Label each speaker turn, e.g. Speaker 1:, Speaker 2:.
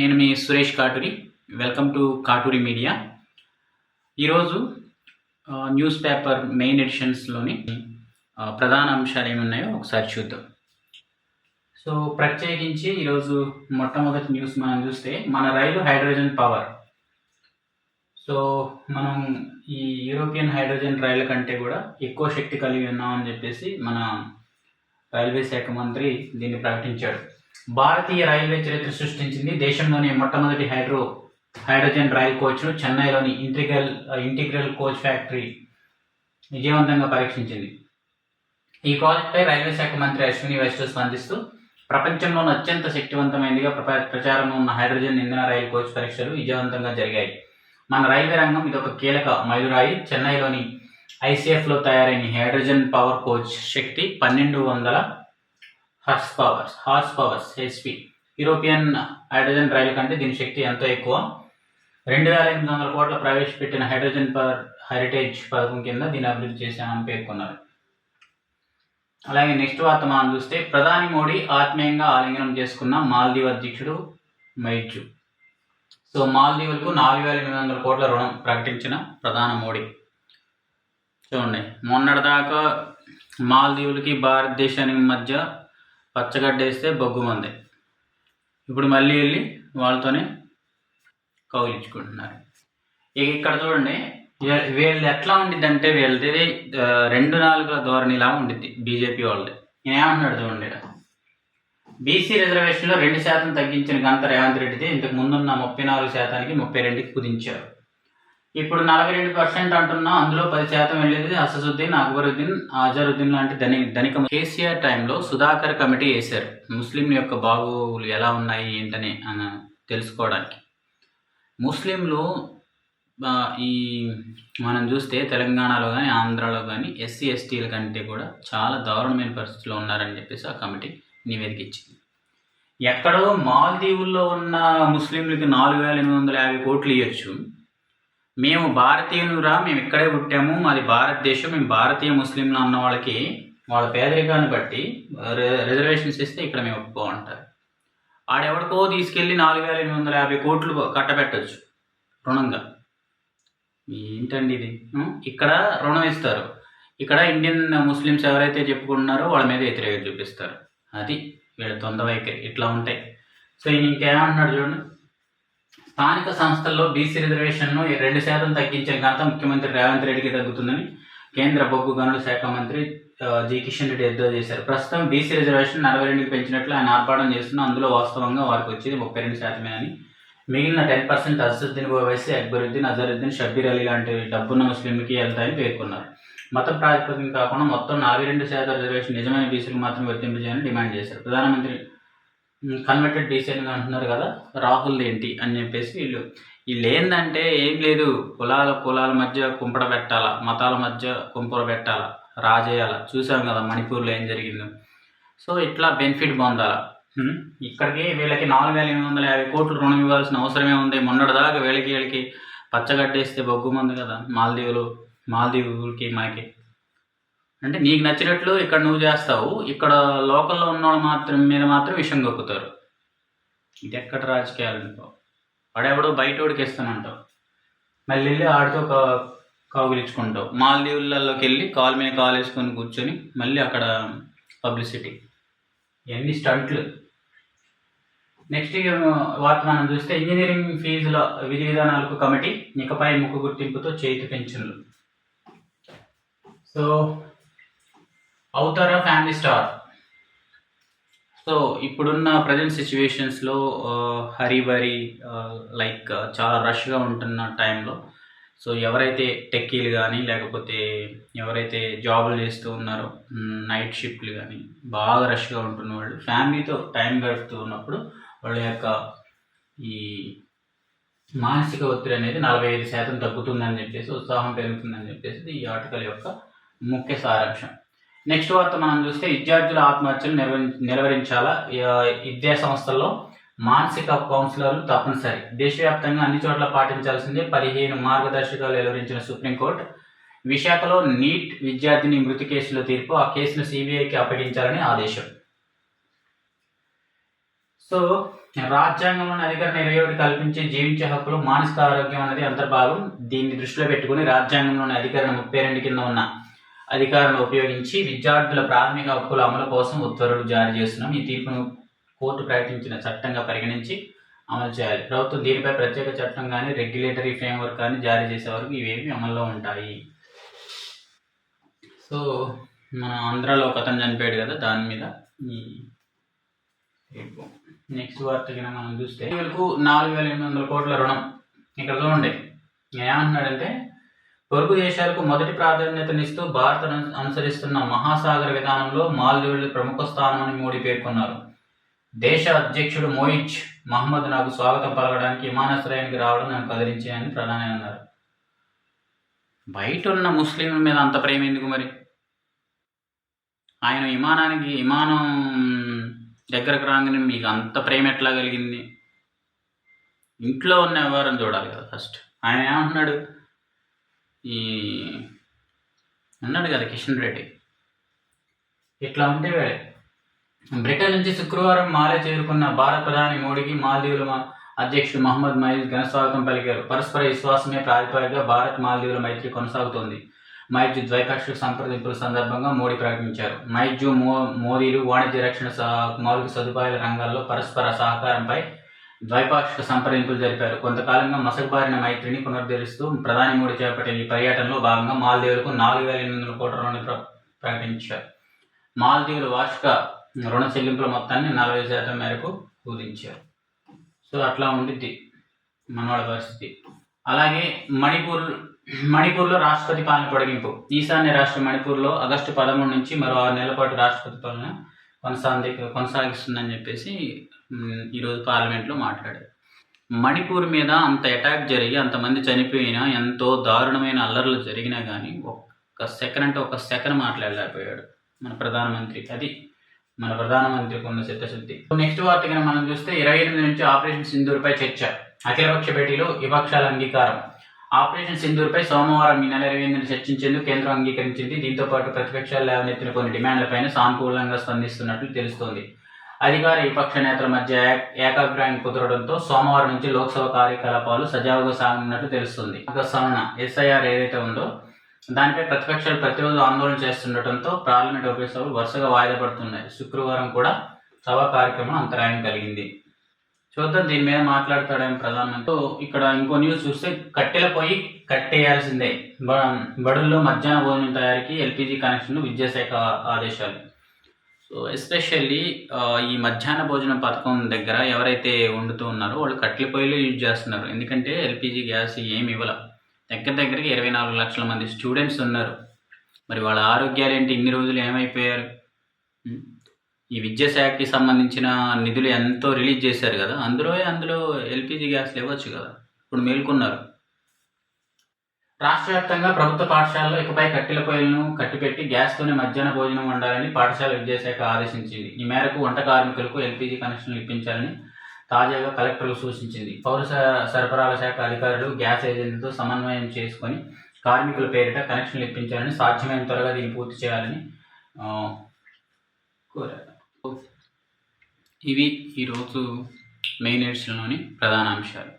Speaker 1: నేను మీ Suresh Katuri. Welcome to Katuri media. ఈరోజు న్యూస్ పేపర్ మెయిన్ ఎడిషన్స్లోని ప్రధాన అంశాలు ఏమున్నాయో ఒకసారి చూద్దాం. సో ప్రత్యేకించి ఈరోజు మొట్టమొదటి న్యూస్ మనం చూస్తే మన రైలు హైడ్రోజన్ పవర్. సో మనం ఈ యూరోపియన్ హైడ్రోజన్ రైళ్ల కంటే కూడా ఎక్కువ శక్తి కలిగి ఉన్నామని చెప్పేసి మన రైల్వే శాఖ మంత్రి దీన్ని ప్రకటించాడు. భారతీయ రైల్వే చరిత్ర సృష్టించింది. దేశంలోని మొట్టమొదటి హైడ్రోజన్ రైల్ కోచ్ను చెన్నైలోని ఇంటిగ్రల్ కోచ్ ఫ్యాక్టరీ విజయవంతంగా పరీక్షించింది. ఈ ప్రాజెక్టుపై రైల్వే శాఖ మంత్రి అశ్విని వైష్ణవ్ స్పందిస్తూ, ప్రపంచంలోని అత్యంత శక్తివంతమైనదిగా ప్రచారంలో ఉన్న హైడ్రోజన్ ఇంధన రైలు కోచ్ పరీక్షలు విజయవంతంగా జరిగాయి. మన రైల్వే రంగం ఇది ఒక కీలక మైలురాయి. చెన్నైలోని ఐసీఎఫ్లో తయారైన హైడ్రోజన్ పవర్ కోచ్ శక్తి 1200 horse powers HP. European hydrogen రైలు కంటే దీని శక్తి ఎంతో ఎక్కువ. 2800 కోట్ల ప్రవేశపెట్టిన హైడ్రోజన్ పవర్ హెరిటేజ్ పథకం కింద దీన్ని అభివృద్ధి చేశామని పేర్కొన్నారు. అలాగే నెక్స్ట్ వార్త మనం చూస్తే, ప్రధాని మోడీ ఆత్మీయంగా ఆలింగనం చేసుకున్న మాల్దీవ్ అధ్యక్షుడు మైజు. సో మాల్దీవులకు 4800 కోట్ల రుణం ప్రకటించిన ప్రధాని మోడీ. చూడండి, మొన్నటిదాకా మాల్దీవులకి భారతదేశానికి మధ్య పచ్చగడ్డేస్తే బొగ్గుమంది. ఇప్పుడు మళ్ళీ వెళ్ళి వాళ్ళతోనే కౌలించుకుంటున్నారు. ఇక్కడ చూడండి, వీళ్ళు ఎట్లా ఉండిద్ది అంటే వీళ్ళది 2 నాలుగుల ధోరణిలా ఉండిద్ది బీజేపీ వాళ్ళది. నేనేమంటున్నాడు చూడండి, బీసీ రిజర్వేషన్లో 2% తగ్గించిన ఘనత రేవంత్ రెడ్డిది. ఇంతకు ముందున్న 34%కి 32కి కుదించారు. ఇప్పుడు 42% అంటున్నా, అందులో 10% వెళ్ళేది అసదుద్దీన్, అక్బరుద్దీన్, అజరుద్దీన్ లాంటి ధనిక. కేసీఆర్ టైంలో సుధాకర్ కమిటీ వేశారు ముస్లింల యొక్క బాగోగులు ఎలా ఉన్నాయి ఏంటని తెలుసుకోవడానికి. ముస్లింలు ఈ మనం చూస్తే తెలంగాణలో కానీ ఆంధ్రాలో కానీ ఎస్సీ ఎస్టీల కంటే కూడా చాలా దారుణమైన పరిస్థితుల్లో ఉన్నారని చెప్పేసి ఆ కమిటీ నివేదిక ఇచ్చింది. ఎక్కడో మాల్దీవుల్లో ఉన్న ముస్లింలకి 4850 కోట్లు ఇవ్వచ్చు. మేము భారతీయులురా, మేము ఇక్కడే పుట్టాము, మాది భారతదేశం, మేము భారతీయ ముస్లింలు అన్న వాళ్ళకి వాళ్ళ పేదరికాన్ని బట్టి రిజర్వేషన్స్ ఇస్తే ఇక్కడ మేము ఒప్పుకోమంటారు. ఆడెవడికో తీసుకెళ్ళి 4850 కోట్లు కట్టబెట్టచ్చు రుణంగా. ఏంటండి ఇది? ఇక్కడ రుణం ఇస్తారు, ఇక్కడ ఇండియన్ ముస్లిమ్స్ ఎవరైతే చెప్పుకుంటున్నారో వాళ్ళ మీద వ్యతిరేకత చూపిస్తారు. అది వీళ్ళ తొంద వైఖరి, ఇట్లా ఉంటాయి. సో ఇంకేమంటున్నాడు చూడండి, స్థానిక సంస్థల్లో బీసీ రిజర్వేషన్ను 2% తగ్గించిన ఘనత ముఖ్యమంత్రి రేవంత్ రెడ్డికి తగ్గుతుందని కేంద్ర బొగ్గు గనుల శాఖ మంత్రి జి కిషన్ రెడ్డి ఎద్దో చేశారు. ప్రస్తుతం బీసీ రిజర్వేషన్ 42కి పెంచినట్లు ఆయన ఆర్పాటం చేస్తున్నా, అందులో వాస్తవంగా వారికి వచ్చేది 32% అని. మిగిలిన 10% అసదుద్దీన్ ఓవైసీ, అక్బరుద్దీన్, అజరుద్దీన్, షబ్బీర్ అలీ లాంటి డబ్బున్న ముస్లింలకి వెళ్తాయని పేర్కొన్నారు. మత ప్రాతిపదికన కాకుండా మొత్తం 42% రిజర్వేషన్ నిజమైన బీసీలకు మాత్రం వర్తింపజేయాలని డిమాండ్ చేశారు. ప్రధానమంత్రి కన్వర్టెడ్ బీసీని అంటున్నారు కదా, రాహుల్ ఏంటి అని చెప్పేసి వీళ్ళు ఏంటంటే ఏం లేదు, కులాల మధ్య కుంపడ పెట్టాలా, మతాల మధ్య కుంపడ పెట్టాలా, రాజేయాల. చూసాం కదా మణిపూర్లో ఏం జరిగిందో. సో ఇట్లా బెనిఫిట్ పొందాలా. ఇక్కడికి వీళ్ళకి 4850 కోట్లు రుణం ఇవ్వాల్సిన అవసరమే ఉంది. మొన్నటిదాకా వీళ్ళకి పచ్చగడ్డేస్తే బొగ్గుమంది కదా మాల్దీవులకి మనకి. అంటే నీకు నచ్చినట్లు ఇక్కడ నువ్వు చేస్తావు, ఇక్కడ లోకల్లో ఉన్న వాళ్ళు మీద మాత్రం విషయం గొక్కుతారు. ఇది ఎక్కడ రాజకీయాలు అనుకో. వాడెవడో బయటోడికి ఇస్తానంటావు, మళ్ళీ వెళ్ళి ఆడితో కౌగిలించుకుంటావు. మాల్దీవులలోకి వెళ్ళి కాలు మీద కాలు వేసుకొని కూర్చొని మళ్ళీ అక్కడ పబ్లిసిటీ, ఇవన్నీ స్టంట్లు. నెక్స్ట్ వార్త మనం చూస్తే, ఇంజనీరింగ్ ఫీజుల విధి విధానాలకు కమిటీ ఇకపై ముఖ గుర్తింపుతో చేతి పెన్షన్లు. సో అవుతారా ఫ్యామిలీ స్టార్. సో ఇప్పుడున్న ప్రజెంట్ సిచ్యువేషన్స్లో హరీబరీ లైక్ చాలా రష్గా ఉంటున్న టైంలో, సో ఎవరైతే టెక్కీలు కానీ లేకపోతే ఎవరైతే జాబులు చేస్తూ ఉన్నారో నైట్ షిఫ్ట్లు కానీ బాగా రష్గా ఉంటున్న వాళ్ళు ఫ్యామిలీతో టైం గడుపుతూ ఉన్నప్పుడు వాళ్ళ యొక్క ఈ మానసిక ఒత్తిడి అనేది 45% తగ్గుతుందని చెప్పేసి, ఉత్సాహం పెరుగుతుందని చెప్పేసి ఈ ఆర్టికల్ యొక్క ముఖ్య సారాంశం. నెక్స్ట్ వార్త మనం చూస్తే, విద్యార్థుల ఆత్మహత్యలు నిలువరించాలా, విద్యా సంస్థల్లో మానసిక కౌన్సిలర్లు తప్పనిసరి, దేశవ్యాప్తంగా అన్ని చోట్ల పాటించాల్సిందే 15 మార్గదర్శకాలు వెలువరించిన సుప్రీంకోర్టు. విశాఖలో నీట్ విద్యార్థిని మృతి కేసులో తీర్పు, ఆ కేసును సిబిఐకి అప్పగించాలని ఆదేశం. సో రాజ్యాంగంలోని అధికరణ 21 కల్పించే జీవించే హక్కులు మానసిక ఆరోగ్యం అనేది అంతర్భాగం. దీన్ని దృష్టిలో పెట్టుకుని రాజ్యాంగంలోని అధికరణ 32 కింద ఉన్న అధికారాలను ఉపయోగించి విద్యార్థుల ప్రాథమిక హక్కుల అమలు కోసం ఉత్తర్వులు జారీ చేస్తున్నాం. ఈ తీర్పును కోర్టు ప్రకటించిన చట్టంగా పరిగణించి అమలు చేయాలి. ప్రభుత్వం దీనిపై ప్రత్యేక చట్టం కానీ రెగ్యులేటరీ ఫ్రేమ్వర్క్ కానీ జారీ చేసే వరకు ఇవేవి అమల్లో ఉంటాయి. సో మన ఆంధ్రాలో ఒక అతను చనిపోయాడు కదా, దాని మీద నెక్స్ట్ వార్త కింద మనం చూస్తే 4,800 కోట్ల రుణం. ఇక్కడ చూడండి ఏమంటున్నాడంటే, పొరుగు దేశాలకు మొదటి ప్రాధాన్యతనిస్తూ భారత్ అనుసరిస్తున్న మహాసాగర విధానంలో మాల్దీవులు ప్రముఖ స్థానాన్ని మోడీ పేర్కొన్నారు. దేశ అధ్యక్షుడు మోయిజ్ మహమ్మద్ నాకు స్వాగతం పలకడానికి విమానాశ్రయానికి రావడం నన్ను కదిలించాయని ప్రధాని అన్నారు. బయట ఉన్న ముస్లింల మీద అంత ప్రేమ ఎందుకు మరి? ఆయన విమానం దగ్గరకు రాగానే మీకు అంత ప్రేమ ఎట్లా కలిగింది? ఇంట్లో ఉన్న వ్యవహారం చూడాలి కదా ఫస్ట్. ఆయన ఏమంటున్నాడు, అన్నాడు కదా కిషన్ రెడ్డి, ఇట్లా ఉంటే వేడే. బ్రిటన్ నుంచి శుక్రవారం మాలే చేరుకున్న భారత ప్రధాని మోడీకి మాల్దీవుల అధ్యక్షుడు మహమ్మద్ మైజ్ ఘనస్వాగతం పలికారు. పరస్పర విశ్వాసమే ప్రాతిపదికగా భారత్ మాల్దీవుల మైత్రి కొనసాగుతోంది. మైజ్ ద్వైపాక్షిక సంప్రదింపుల సందర్భంగా మోడీ ప్రకటించారు. మైజ్ మోదీలు వాణిజ్య రక్షణ మౌలిక సదుపాయాల రంగాల్లో పరస్పర సహకారంపై ద్వైపాక్షిక సంప్రదింపులు జరిపారు. కొంతకాలంగా మసకబారిన మైత్రిని పునరుద్ధరిస్తూ ప్రధాని మోడీ చేపట్టిన ఈ పర్యటనలో భాగంగా మాల్దీవులకు 4,800 కోట్ల రుణాన్ని ప్రకటించారు. మాల్దీవుల వార్షిక రుణ చెల్లింపుల మొత్తాన్ని 40% మేరకు కుదించారు. సో అట్లా ఉండిద్ది మనవాళ్ళ పరిస్థితి. అలాగే మణిపూర్లో రాష్ట్రపతి పాలన పొడిగింపు. ఈశాన్య రాష్ట్ర మణిపూర్లో ఆగస్టు 13 నుంచి మరో 6 నెలల పాటు రాష్ట్రపతి పాలన కొనసాగిస్తుందని చెప్పేసి ఈరోజు పార్లమెంట్లో మాట్లాడారు. మణిపూర్ మీద అంత అటాక్ జరిగి అంతమంది చనిపోయినా, ఎంతో దారుణమైన అల్లర్లు జరిగినా కానీ ఒక్క సెకండ్ మాట్లాడలేకపోయాడు మన ప్రధానమంత్రి. అది మన ప్రధానమంత్రికి ఉన్న చిత్తశుద్ధి. నెక్స్ట్ వార్త మనం చూస్తే 28 నుంచి ఆపరేషన్ సింధూర్పై చర్చ. అఖిలపక్ష భేటీలో విపక్షాల అంగీకారం. ఆపరేషన్ సింధూర్పై సోమవారం ఈ నెల 28 చర్చించేందుకు కేంద్రం అంగీకరించింది. దీంతో పాటు ప్రతిపక్షాలు లేవనెత్తిన కొన్ని డిమాండ్లపైన సానుకూలంగా స్పందిస్తున్నట్లు తెలుస్తోంది. అధికార విపక్ష నేతల మధ్య ఏకాభిప్రాయం కుదరడంతో సోమవారం నుంచి లోక్సభ కార్యకలాపాలు సజావుగా సాగనున్నట్లు తెలుస్తుంది. సవరణ SIR ఏదైతే ఉందో దానిపై ప్రతిపక్షాలు ప్రతిరోజు ఆందోళన చేస్తుండటంతో పార్లమెంట్ ఉభయ సభలు వరుసగా వాయిదా పడుతున్నాయి. శుక్రవారం కూడా సభా కార్యక్రమం అంతరాయం కలిగింది. చూద్దాం దీని మీద మాట్లాడతాడని ప్రధానమంత్రి. ఇక్కడ ఇంకో న్యూస్ చూస్తే, కట్టెల పొయ్యి కట్టేయాల్సిందే, బడుల్లో మధ్యాహ్న భోజనం తయారీకి LPG కనెక్షన్లు విద్యాశాఖ ఆదేశాలు. సో ఎస్పెషల్లీ ఈ మధ్యాహ్న భోజనం పథకం దగ్గర ఎవరైతే వండుతూ ఉన్నారో వాళ్ళు కట్టెల పొయ్యిలు యూజ్ చేస్తున్నారు. ఎందుకంటే LPG గ్యాస్ ఏమి ఇవ్వాల. దగ్గరికి 24 లక్షల మంది స్టూడెంట్స్ ఉన్నారు. మరి వాళ్ళ ఆరోగ్యాలు ఏంటి? ఇన్ని రోజులు ఏమైపోయారు? ఈ విద్యాశాఖకి సంబంధించిన నిధులు ఎంతో రిలీజ్ చేశారు కదా, అందులో LPG గ్యాస్లు ఇవ్వచ్చు కదా. ఇప్పుడు మేల్కొన్నారు. రాష్ట్ర వ్యాప్తంగా ప్రభుత్వ పాఠశాలలో ఇకపై కట్టెల పొయ్యిలను కట్టిపెట్టి గ్యాస్తోనే మధ్యాహ్న భోజనం వండాలని పాఠశాల విద్యాశాఖ ఆదేశించింది. ఈ మేరకు వంట కార్మికులకు LPG కనెక్షన్లు ఇప్పించాలని తాజాగా కలెక్టర్లు సూచించింది. పౌర సరఫరాల శాఖ అధికారులు గ్యాస్ ఏజెన్సీతో సమన్వయం చేసుకొని కార్మికుల పేరిట కనెక్షన్లు ఇప్పించాలని, సాధ్యమైన త్వరగా దీన్ని పూర్తి చేయాలని కోరారు. ఇవి ఈరోజు మెయిన్ ఎడిషన్లోని ప్రధాన అంశాలు.